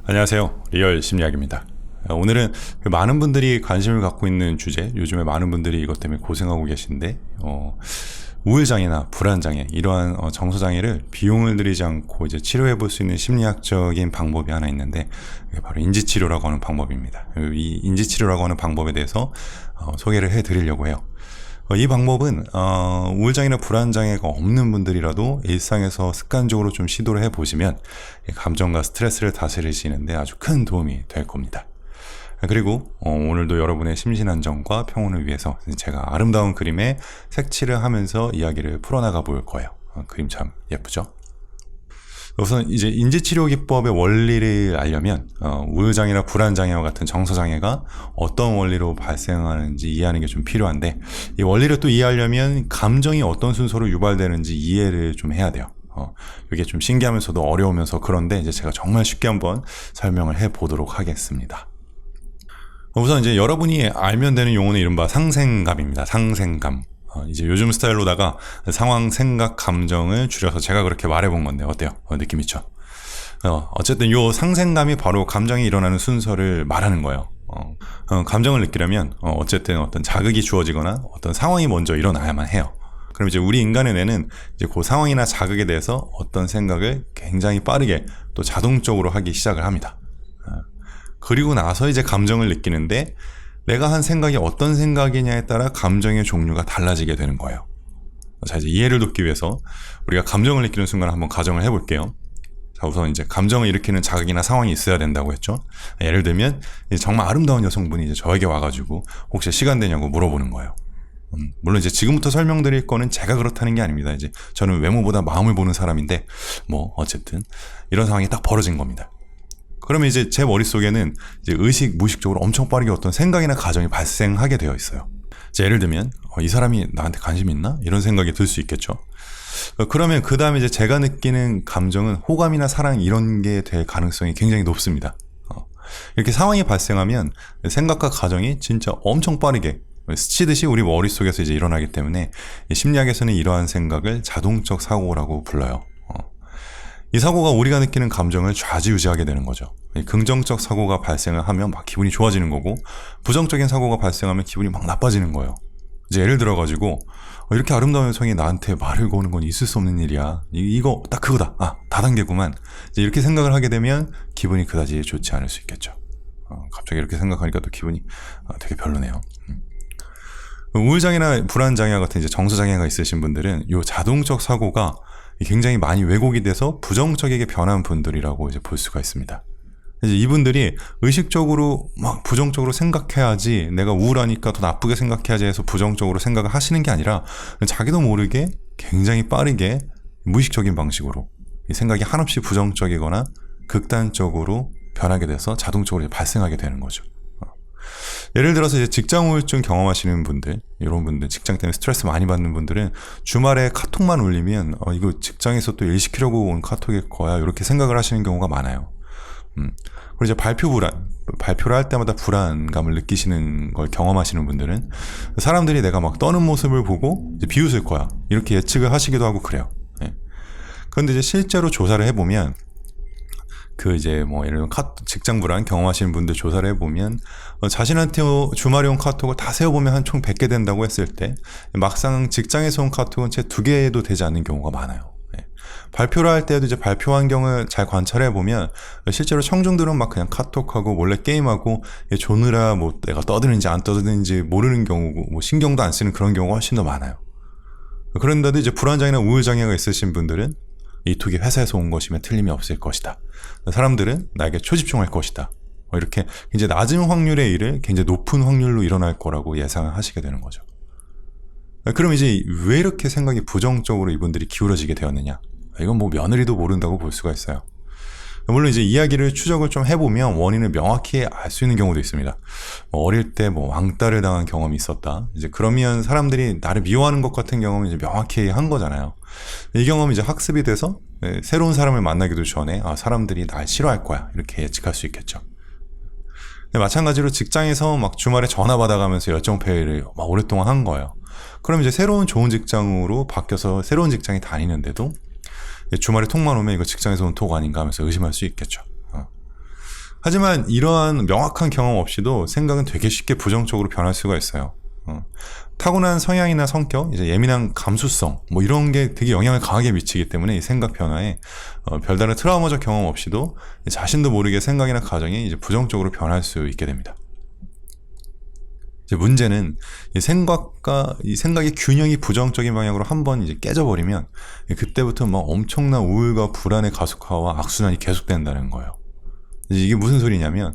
안녕하세요. 리얼 심리학입니다. 오늘은 많은 분들이 관심을 갖고 있는 주제, 요즘에 많은 분들이 이것 때문에 고생하고 계신데 우울장애나 불안장애, 이러한 정서장애를 비용을 들이지 않고 이제 치료해 볼 수 있는 심리학적인 방법이 하나 있는데, 그게 바로 인지치료라고 하는 방법입니다. 이 인지치료라고 하는 방법에 대해서 소개를 해 드리려고 해요. 이 방법은 우울장애나 불안장애가 없는 분들이라도 일상에서 습관적으로 좀 시도를 해보시면 감정과 스트레스를 다스리시는데 아주 큰 도움이 될 겁니다. 그리고 오늘도 여러분의 심신안정과 평온을 위해서 제가 아름다운 그림에 색칠을 하면서 이야기를 풀어나가 볼 거예요. 그림 참 예쁘죠? 우선 이제 인지치료 기법의 원리를 알려면 우울장애나 불안장애와 같은 정서장애가 어떤 원리로 발생하는지 이해하는 게 좀 필요한데, 이 원리를 또 이해하려면 감정이 어떤 순서로 유발되는지 이해를 좀 해야 돼요. 이게 좀 신기하면서도 어려우면서 그런데 이제 제가 정말 쉽게 한번 설명을 해 보도록 하겠습니다. 우선 이제 여러분이 알면 되는 용어는 이른바 상생감입니다. 상생감. 이제 요즘 스타일로다가 상황, 생각, 감정을 줄여서 제가 그렇게 말해본 건데 어때요? 느낌 있죠? 어쨌든 요 상생감이 바로 감정이 일어나는 순서를 말하는 거예요. 감정을 느끼려면 어쨌든 어떤 자극이 주어지거나 어떤 상황이 먼저 일어나야만 해요. 그럼 이제 우리 인간의 뇌는 이제 그 상황이나 자극에 대해서 어떤 생각을 굉장히 빠르게 또 자동적으로 하기 시작을 합니다. 그리고 나서 이제 감정을 느끼는데, 내가 한 생각이 어떤 생각이냐에 따라 감정의 종류가 달라지게 되는 거예요. 자, 이제 이해를 돕기 위해서 우리가 감정을 느끼는 순간을 한번 가정을 해볼게요. 자, 우선 이제 감정을 일으키는 자극이나 상황이 있어야 된다고 했죠. 예를 들면 정말 아름다운 여성분이 이제 저에게 와가지고 혹시 시간 되냐고 물어보는 거예요. 물론 이제 지금부터 설명드릴 거는 제가 그렇다는 게 아닙니다. 이제 저는 외모보다 마음을 보는 사람인데 어쨌든 이런 상황이 딱 벌어진 겁니다. 그러면 이제 제 머릿속에는 이제 의식, 무의식적으로 엄청 빠르게 어떤 생각이나 가정이 발생하게 되어 있어요. 예를 들면, 이 사람이 나한테 관심 있나? 이런 생각이 들 수 있겠죠. 그러면 그 다음에 이제 제가 느끼는 감정은 호감이나 사랑 이런 게 될 가능성이 굉장히 높습니다. 이렇게 상황이 발생하면 생각과 가정이 진짜 엄청 빠르게 스치듯이 우리 머릿속에서 이제 일어나기 때문에 심리학에서는 이러한 생각을 자동적 사고라고 불러요. 이 사고가 우리가 느끼는 감정을 좌지우지하게 되는 거죠. 긍정적 사고가 발생을 하면 막 기분이 좋아지는 거고, 부정적인 사고가 발생하면 기분이 막 나빠지는 거예요. 이제 예를 들어가지고 이렇게 아름다운 여성이 나한테 말을 거는 건 있을 수 없는 일이야. 이거 딱 그거다. 다단계구만. 이제 이렇게 생각을 하게 되면 기분이 그다지 좋지 않을 수 있겠죠. 갑자기 이렇게 생각하니까 또 기분이 되게 별로네요. 우울장애나 불안장애와 같은 이제 정서장애가 있으신 분들은 이 자동적 사고가 굉장히 많이 왜곡이 돼서 부정적이게 변한 분들이라고 이제 볼 수가 있습니다. 이제 이분들이 의식적으로 막 부정적으로 생각해야지, 내가 우울하니까 더 나쁘게 생각해야지 해서 부정적으로 생각을 하시는 게 아니라 자기도 모르게 굉장히 빠르게 무의식적인 방식으로 생각이 한없이 부정적이거나 극단적으로 변하게 돼서 자동적으로 이제 발생하게 되는 거죠. 예를 들어서 이제 직장 우울증 경험하시는 분들, 이런 분들, 직장 때문에 스트레스 많이 받는 분들은 주말에 카톡만 올리면 이거 직장에서 또 일 시키려고 온 카톡일 거야, 이렇게 생각을 하시는 경우가 많아요. 그리고 이제 발표를 할 때마다 불안감을 느끼시는 걸 경험하시는 분들은 사람들이 내가 막 떠는 모습을 보고 이제 비웃을 거야, 이렇게 예측을 하시기도 하고 그래요. 그런데 이제 실제로 조사를 해보면 이제 예를 들면 직장 불안 경험하시는 분들 조사를 해보면 자신한테 주말에 온 카톡을 다 세어보면 한 총 100개 된다고 했을 때 막상 직장에서 온 카톡은 채 2개도 되지 않는 경우가 많아요. 발표를 할 때도 이제 발표 환경을 잘 관찰해보면 실제로 청중들은 막 그냥 카톡하고 몰래 게임하고 조느라 내가 떠드는지 안 떠드는지 모르는 경우고 신경도 안 쓰는 그런 경우가 훨씬 더 많아요. 그런데도 이제 불안장애나 우울장애가 있으신 분들은 이 톡이 회사에서 온 것이면 틀림이 없을 것이다, 사람들은 나에게 초집중할 것이다, 이렇게 굉장히 낮은 확률의 일을 굉장히 높은 확률로 일어날 거라고 예상을 하시게 되는 거죠. 그럼 이제 왜 이렇게 생각이 부정적으로 이분들이 기울어지게 되었느냐? 이건 며느리도 모른다고 볼 수가 있어요. 물론 이제 이야기를 추적을 좀 해보면 원인을 명확히 알 수 있는 경우도 있습니다. 어릴 때 왕따를 당한 경험이 있었다, 이제 그러면 사람들이 나를 미워하는 것 같은 경험을 이제 명확히 한 거잖아요. 이 경험이 이제 학습이 돼서 새로운 사람을 만나기도 전에 사람들이 날 싫어할 거야, 이렇게 예측할 수 있겠죠. 마찬가지로 직장에서 막 주말에 전화 받아가면서 열정 페이를 막 오랫동안 한 거예요. 그럼 이제 새로운 좋은 직장으로 바뀌어서 새로운 직장에 다니는데도 주말에 톡만 오면 이거 직장에서 온 톡 아닌가 하면서 의심할 수 있겠죠. 하지만 이러한 명확한 경험 없이도 생각은 되게 쉽게 부정적으로 변할 수가 있어요. 타고난 성향이나 성격, 이제 예민한 감수성, 뭐 이런 게 되게 영향을 강하게 미치기 때문에 이 생각 변화에 별다른 트라우마적 경험 없이도 자신도 모르게 생각이나 가정이 이제 부정적으로 변할 수 있게 됩니다. 이제 문제는 이 생각의 균형이 부정적인 방향으로 한번 이제 깨져버리면 그때부터 막 엄청난 우울과 불안의 가속화와 악순환이 계속된다는 거예요. 이게 무슨 소리냐면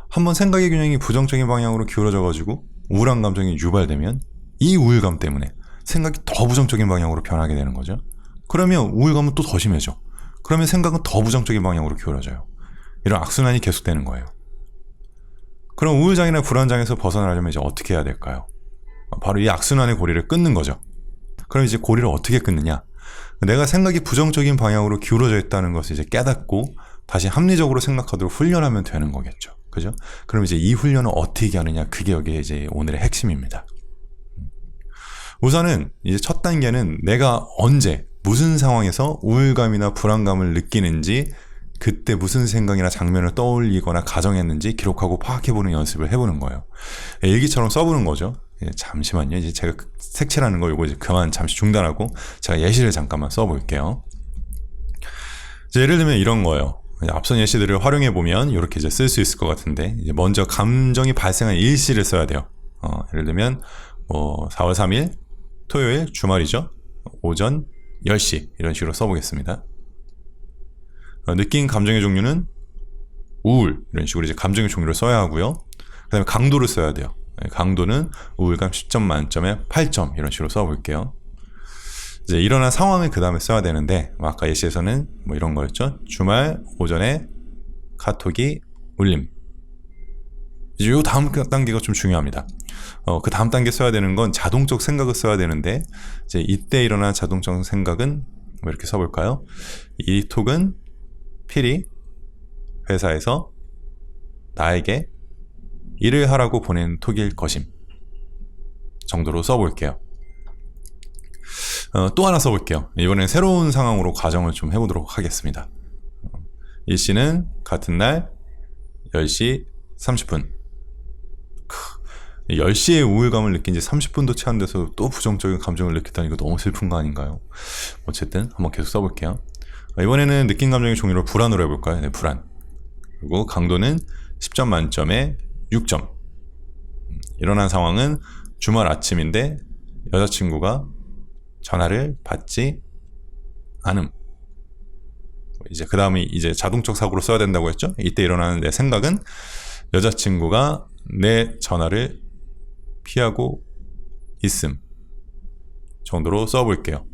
한번 생각의 균형이 부정적인 방향으로 기울어져가지고 우울한 감정이 유발되면 이 우울감 때문에 생각이 더 부정적인 방향으로 변하게 되는 거죠. 그러면 우울감은 또 더 심해져. 그러면 생각은 더 부정적인 방향으로 기울어져요. 이런 악순환이 계속되는 거예요. 그럼 우울장애나 불안장애에서 벗어나려면 이제 어떻게 해야 될까요? 바로 이 악순환의 고리를 끊는 거죠. 그럼 이제 고리를 어떻게 끊느냐? 내가 생각이 부정적인 방향으로 기울어져 있다는 것을 이제 깨닫고 다시 합리적으로 생각하도록 훈련하면 되는 거겠죠. 그죠? 그럼 이제 이 훈련을 어떻게 하느냐? 그게 여기에 이제 오늘의 핵심입니다. 우선은 이제 첫 단계는 내가 언제, 무슨 상황에서 우울감이나 불안감을 느끼는지, 그때 무슨 생각이나 장면을 떠올리거나 가정했는지 기록하고 파악해보는 연습을 해보는 거예요. 일기처럼 써보는 거죠. 잠시만요. 이제 제가 색칠하는 거 이거 이제 그만 잠시 중단하고 제가 예시를 잠깐만 써볼게요. 예를 들면 이런 거예요. 앞선 예시들을 활용해 보면 이렇게 이제 쓸 수 있을 것 같은데, 이제 먼저 감정이 발생한 일시를 써야 돼요. 예를 들면 4월 3일 토요일 주말이죠. 오전 10시 이런 식으로 써보겠습니다. 느낀 감정의 종류는 우울, 이런 식으로 이제 감정의 종류를 써야 하고요. 그 다음에 강도를 써야 돼요. 강도는 우울감 10점 만점에 8점 이런 식으로 써볼게요. 이제 일어난 상황을 그 다음에 써야 되는데, 아까 예시에서는 뭐 이런 거였죠. 주말 오전에 카톡이 울림. 이제 요 다음 단계가 좀 중요합니다. 그 다음 단계 써야 되는 건 자동적 생각을 써야 되는데, 이제 이때 일어난 자동적 생각은 뭐 이렇게 써볼까요? 이 톡은 필히 회사에서 나에게 일을 하라고 보낸 톡일 것임 정도로 써볼게요. 또 하나 써볼게요. 이번엔 새로운 상황으로 가정을 좀 해보도록 하겠습니다. 일시는 같은 날 10시 30분. 10시에 우울감을 느낀 지 30분도 채 안 돼서 또 부정적인 감정을 느꼈다니 이거 너무 슬픈 거 아닌가요? 어쨌든 한번 계속 써볼게요. 이번에는 느낀 감정의 종류를 불안으로 해볼까요? 네, 불안. 그리고 강도는 10점 만점에 6점. 일어난 상황은 주말 아침인데 여자친구가 전화를 받지 않음. 이제 그 다음에 이제 자동적 사고로 써야 된다고 했죠? 이때 일어나는 내 생각은 여자친구가 내 전화를 피하고 있음 정도로 써볼게요.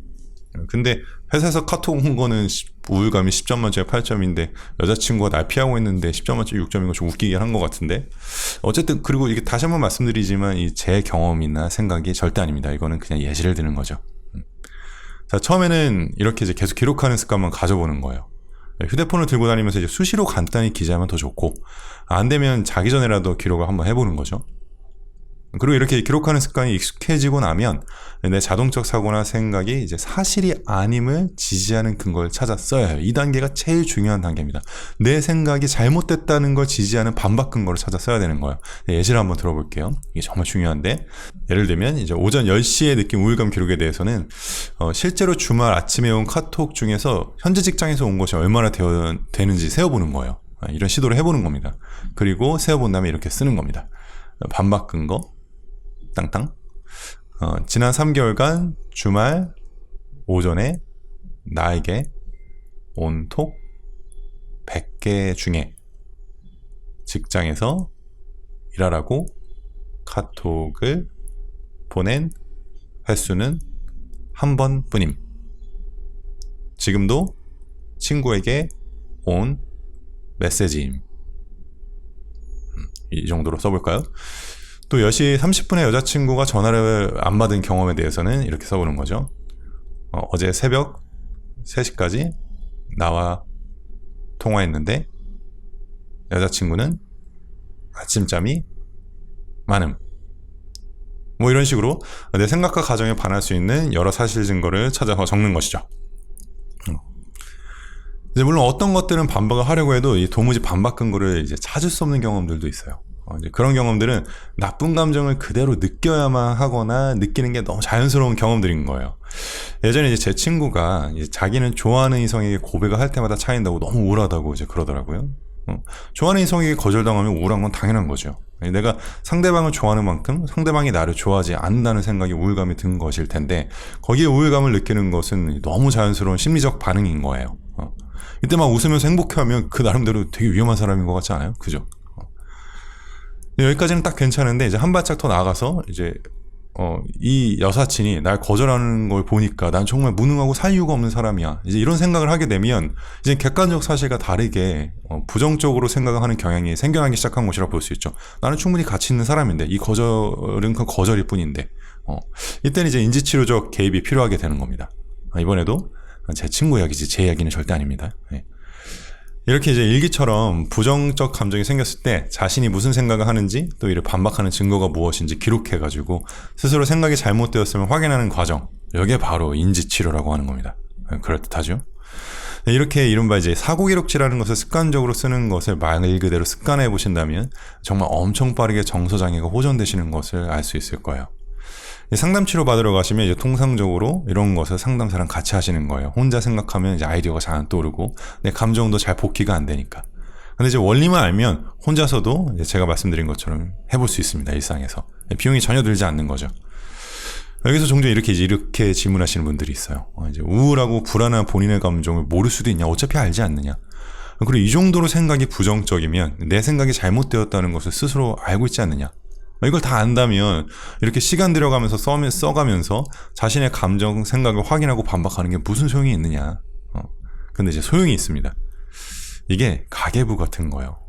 근데 회사에서 카톡 온 거는 우울감이 10점 만점에 8점인데 여자친구가 날 피하고 있는데 10점 만점에 6점인 거 좀 웃기게 한 것 같은데, 어쨌든 그리고 이게 다시 한번 말씀드리지만 이 제 경험이나 생각이 절대 아닙니다. 이거는 그냥 예시를 드는 거죠. 자, 처음에는 이렇게 이제 계속 기록하는 습관만 가져보는 거예요. 휴대폰을 들고 다니면서 이제 수시로 간단히 기재하면 더 좋고, 안 되면 자기 전에라도 기록을 한번 해보는 거죠. 그리고 이렇게 기록하는 습관이 익숙해지고 나면 내 자동적 사고나 생각이 이제 사실이 아님을 지지하는 근거를 찾아 써야 해요. 이 단계가 제일 중요한 단계입니다. 내 생각이 잘못됐다는 걸 지지하는 반박 근거를 찾아 써야 되는 거예요. 예시를 한번 들어볼게요. 이게 정말 중요한데, 예를 들면 이제 오전 10시에 느낀 우울감 기록에 대해서는 실제로 주말 아침에 온 카톡 중에서 현재 직장에서 온 것이 얼마나 되는지 세어보는 거예요. 이런 시도를 해보는 겁니다. 그리고 세어본 다음에 이렇게 쓰는 겁니다. 반박 근거 땅땅. 지난 3개월간 주말 오전에 나에게 온 톡 100개 중에 직장에서 일하라고 카톡을 보낸 횟수는 한 번뿐임. 지금도 친구에게 온 메시지임. 이 정도로 써볼까요? 또 10시 30분에 여자친구가 전화를 안 받은 경험에 대해서는 이렇게 써보는 거죠. 어제 새벽 3시까지 나와 통화했는데 여자친구는 아침잠이 많음. 뭐 이런 식으로 내 생각과 가정에 반할 수 있는 여러 사실 증거를 찾아서 적는 것이죠. 이제 물론 어떤 것들은 반박을 하려고 해도 이 도무지 반박 근거를 이제 찾을 수 없는 경험들도 있어요. 이제 그런 경험들은 나쁜 감정을 그대로 느껴야만 하거나 느끼는 게 너무 자연스러운 경험들인 거예요. 예전에 이제 제 친구가 이제 자기는 좋아하는 이성에게 고백을 할 때마다 차인다고 너무 우울하다고 이제 그러더라고요. 좋아하는 이성에게 거절당하면 우울한 건 당연한 거죠. 내가 상대방을 좋아하는 만큼 상대방이 나를 좋아하지 않는다는 생각에 우울감이 든 것일 텐데 거기에 우울감을 느끼는 것은 너무 자연스러운 심리적 반응인 거예요. 이때 막 웃으면서 행복해하면 그 나름대로 되게 위험한 사람인 것 같지 않아요? 그죠? 여기까지는 딱 괜찮은데 이제 한 발짝 더 나가서 이제 이 여사친이 날 거절하는 걸 보니까 난 정말 무능하고 사유가 없는 사람이야. 이제 이런 생각을 하게 되면 이제 객관적 사실과 다르게 부정적으로 생각하는 경향이 생겨나기 시작한 것이라 볼 수 있죠. 나는 충분히 가치 있는 사람인데 이 거절은 그 거절일 뿐인데 이때는 이제 인지치료적 개입이 필요하게 되는 겁니다. 이번에도 제 친구 이야기지 제 이야기는 절대 아닙니다. 이렇게 이제 일기처럼 부정적 감정이 생겼을 때 자신이 무슨 생각을 하는지 또 이를 반박하는 증거가 무엇인지 기록해가지고 스스로 생각이 잘못되었으면 확인하는 과정, 이게 바로 인지치료라고 하는 겁니다. 그럴듯하죠? 이렇게 이른바 이제 사고기록지라는 것을 습관적으로 쓰는 것을 말 그대로 습관해 보신다면 정말 엄청 빠르게 정서장애가 호전되시는 것을 알 수 있을 거예요. 상담 치료 받으러 가시면 이제 통상적으로 이런 것을 상담사랑 같이 하시는 거예요. 혼자 생각하면 이제 아이디어가 잘 안 떠오르고 내 감정도 잘 복귀가 안 되니까. 근데 이제 원리만 알면 혼자서도 이제 제가 말씀드린 것처럼 해볼 수 있습니다. 일상에서. 비용이 전혀 들지 않는 거죠. 여기서 종종 이렇게 질문하시는 분들이 있어요. 이제 우울하고 불안한 본인의 감정을 모를 수도 있냐? 어차피 알지 않느냐? 그리고 이 정도로 생각이 부정적이면 내 생각이 잘못되었다는 것을 스스로 알고 있지 않느냐? 이걸 다 안다면 이렇게 시간 들여가면서 써가면서 자신의 감정, 생각을 확인하고 반박하는 게 무슨 소용이 있느냐. 근데 이제 소용이 있습니다. 이게 가계부 같은 거예요.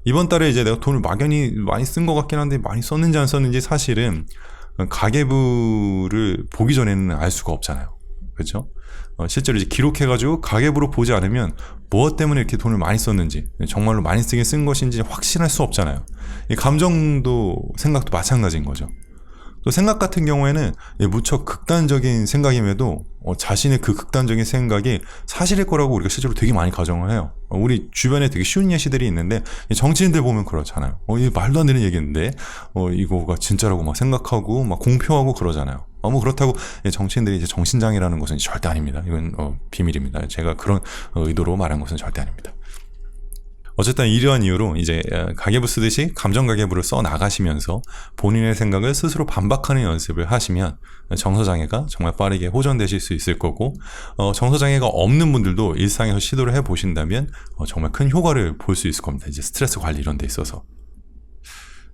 이번 달에 이제 내가 돈을 막연히 많이 쓴 것 같긴 한데 많이 썼는지 안 썼는지 사실은 가계부를 보기 전에는 알 수가 없잖아요. 그렇죠? 실제로 이제 기록해가지고 가계부로 보지 않으면 무엇 때문에 이렇게 돈을 많이 썼는지 정말로 많이 쓰긴 쓴 것인지 확신할 수 없잖아요. 이 감정도 생각도 마찬가지인 거죠. 또 생각 같은 경우에는 무척 극단적인 생각임에도 자신의 그 극단적인 생각이 사실일 거라고 우리가 실제로 되게 많이 가정을 해요. 우리 주변에 되게 쉬운 예시들이 있는데 정치인들 보면 그렇잖아요. 이 말도 안 되는 얘기인데 이거가 진짜라고 막 생각하고 막 공표하고 그러잖아요. 뭐 그렇다고 정치인들이 이제 정신장애라는 것은 절대 아닙니다. 이건 비밀입니다. 제가 그런 의도로 말한 것은 절대 아닙니다. 어쨌든 이러한 이유로 이제 가계부 쓰듯이 감정 가계부를 써 나가시면서 본인의 생각을 스스로 반박하는 연습을 하시면 정서장애가 정말 빠르게 호전되실 수 있을 거고 정서장애가 없는 분들도 일상에서 시도를 해보신다면 정말 큰 효과를 볼 수 있을 겁니다. 이제 스트레스 관리 이런 데 있어서.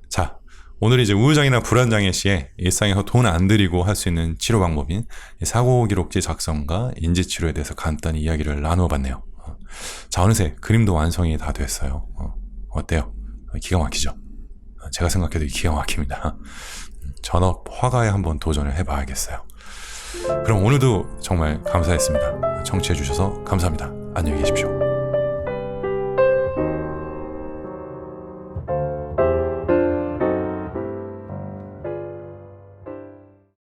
자, 오늘 이제 우울장애나 불안장애 시에 일상에서 돈 안 들이고 할 수 있는 치료 방법인 사고기록지 작성과 인지치료에 대해서 간단히 이야기를 나누어 봤네요. 자, 어느새 그림도 완성이 다 됐어요. 어때요? 기가 막히죠? 제가 생각해도 기가 막힙니다. 전업 화가에 한번 도전을 해봐야겠어요. 그럼 오늘도 정말 감사했습니다. 청취해주셔서 감사합니다. 안녕히 계십시오.